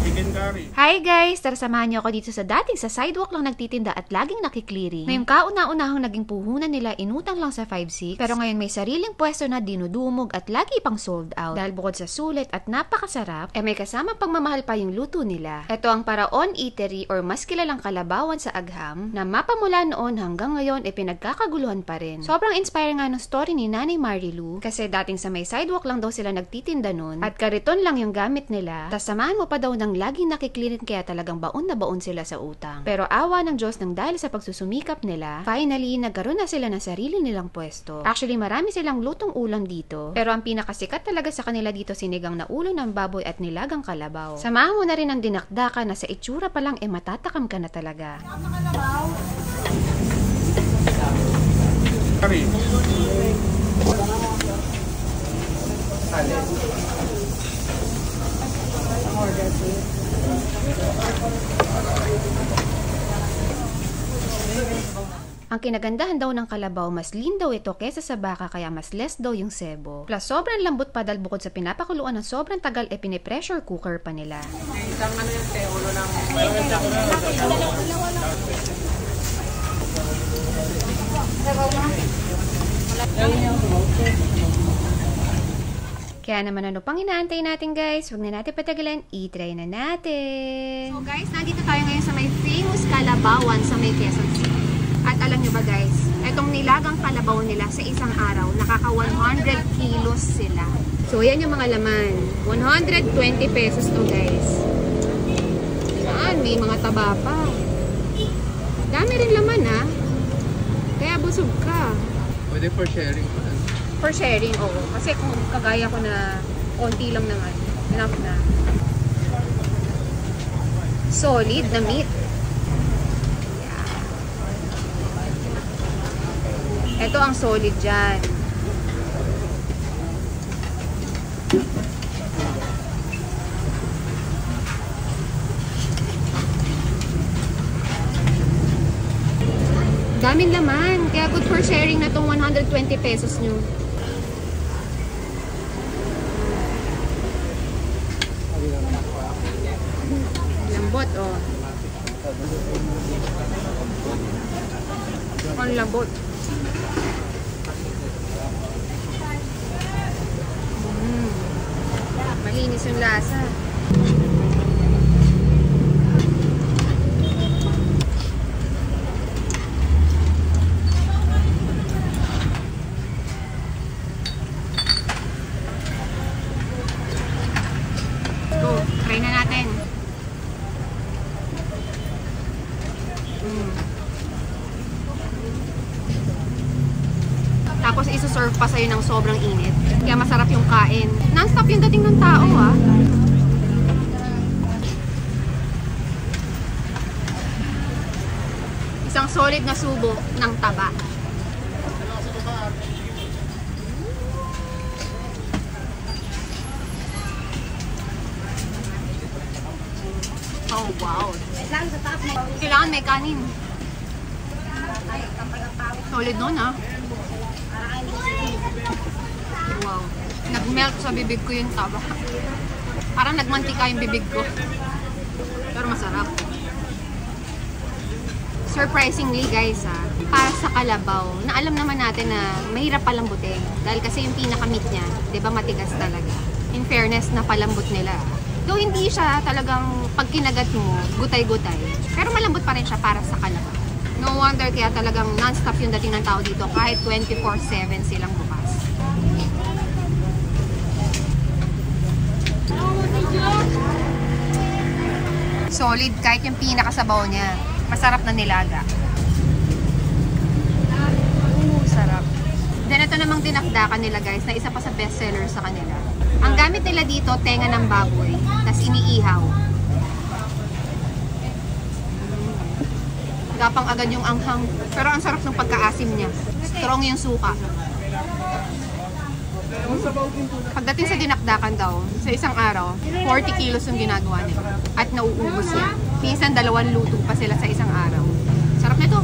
Chicken curry. Hi guys! Tara samahan niyo ako dito sa dating sa sidewalk lang nagtitinda at laging nakiklearing. Ngayong kauna-unahang naging puhunan nila inutang lang sa 5-6, pero ngayon may sariling pwesto na dinudumog at lagi pang sold out. Dahil bukod sa sulit at napakasarap, may kasamang pagmamahal pa yung luto nila. Ito ang Paraon Eatery or mas kilalang Kalabawan sa Agham na mapamula noon hanggang ngayon pinagkakaguluhan pa rin. Sobrang inspiring nga ng story ni Nanay Marilu kasi dating sa may sidewalk lang daw sila nagtitinda nun at kariton lang yung gamit nila, tas samahan mo pa daw ng laging nakiklearing kaya talagang baon na baon sila sa utang. Pero awa ng Diyos nang dahil sa pagsusumikap nila, finally nagkaroon na sila ng sarili nilang pwesto. Actually marami silang lutong ulam dito, pero ang pinakasikat talaga sa kanila dito sinigang na ulo ng baboy at nilagang kalabaw. Samahan mo na rin ang dinakdaka na sa itsura pa lang matatakam ka na talaga. Curry. Ang kinagandahan daw ng kalabaw, mas lean daw ito kesa sa baka kaya mas less daw yung sebo. Plus sobrang lambot pa dahil bukod sa pinapakuluan ng sobrang tagal pine-pressure cooker pa nila. Isang ano yung ulo ng... Kaya naman ano pang inaantay natin guys, huwag na natin patagalan, i-try na natin! So guys, nandito tayo ngayon sa may famous Kalabawan sa may Quezon City. At alam nyo ba guys, itong nilagang kalabaw nila sa isang araw, nakaka 100 kilos sila. So yan yung mga laman, 120 pesos to guys. Yan, may mga taba pa. Dami rin laman ha, kaya busog ka. Pwede for sharing. For sharing, oo. Kasi kung kagaya ko na konti lang naman, enough na. Solid na meat. Yeah. Ito ang solid dyan. Daming laman. Kaya good for sharing na tong 120 pesos nyo. Lambot, oh. Ang lambot. Malinis yung lasa. Try na natin. Tapos isuserve pa sa'yo ng sobrang init. Kaya masarap yung kain. Non-stop yung dating ng tao ah. Isang solid na subo ng taba. Oh, wow. Kailangan may kanin. Solid nun, ha? Wow. Nag-melt sa bibig ko yung taba. Parang nagmantika yung bibig ko. Pero masarap. Surprisingly, guys, ha? Para sa kalabaw, na alam naman natin na mahirap palambutin. Dahil kasi yung pinaka-meat niya, di ba matigas talaga. In fairness, na palambot nila. Though hindi siya talagang pag kinagat mo, gutay-gutay. Pero malambot pa rin siya para sa kalabaw. No wonder kaya talagang non-stop yung dating ng tao dito kahit 24/7 silang bukas. Solid kahit yung pinakasabaw niya. Masarap na nilaga. Sarap. Then ito namang dinakdakan nila guys na isa pa sa bestseller sa kanila. Ang gamit nila dito, tenga ng baboy, tas iniihaw. Gapang agad yung anghang, pero ang sarap ng pagkaasim niya. Strong yung suka. Pagdating sa dinakdakan daw, sa isang araw, 40 kilos yung ginagawa nila. At nauubos niya. Minsan 2 luto pa sila sa isang araw. Sarap nito.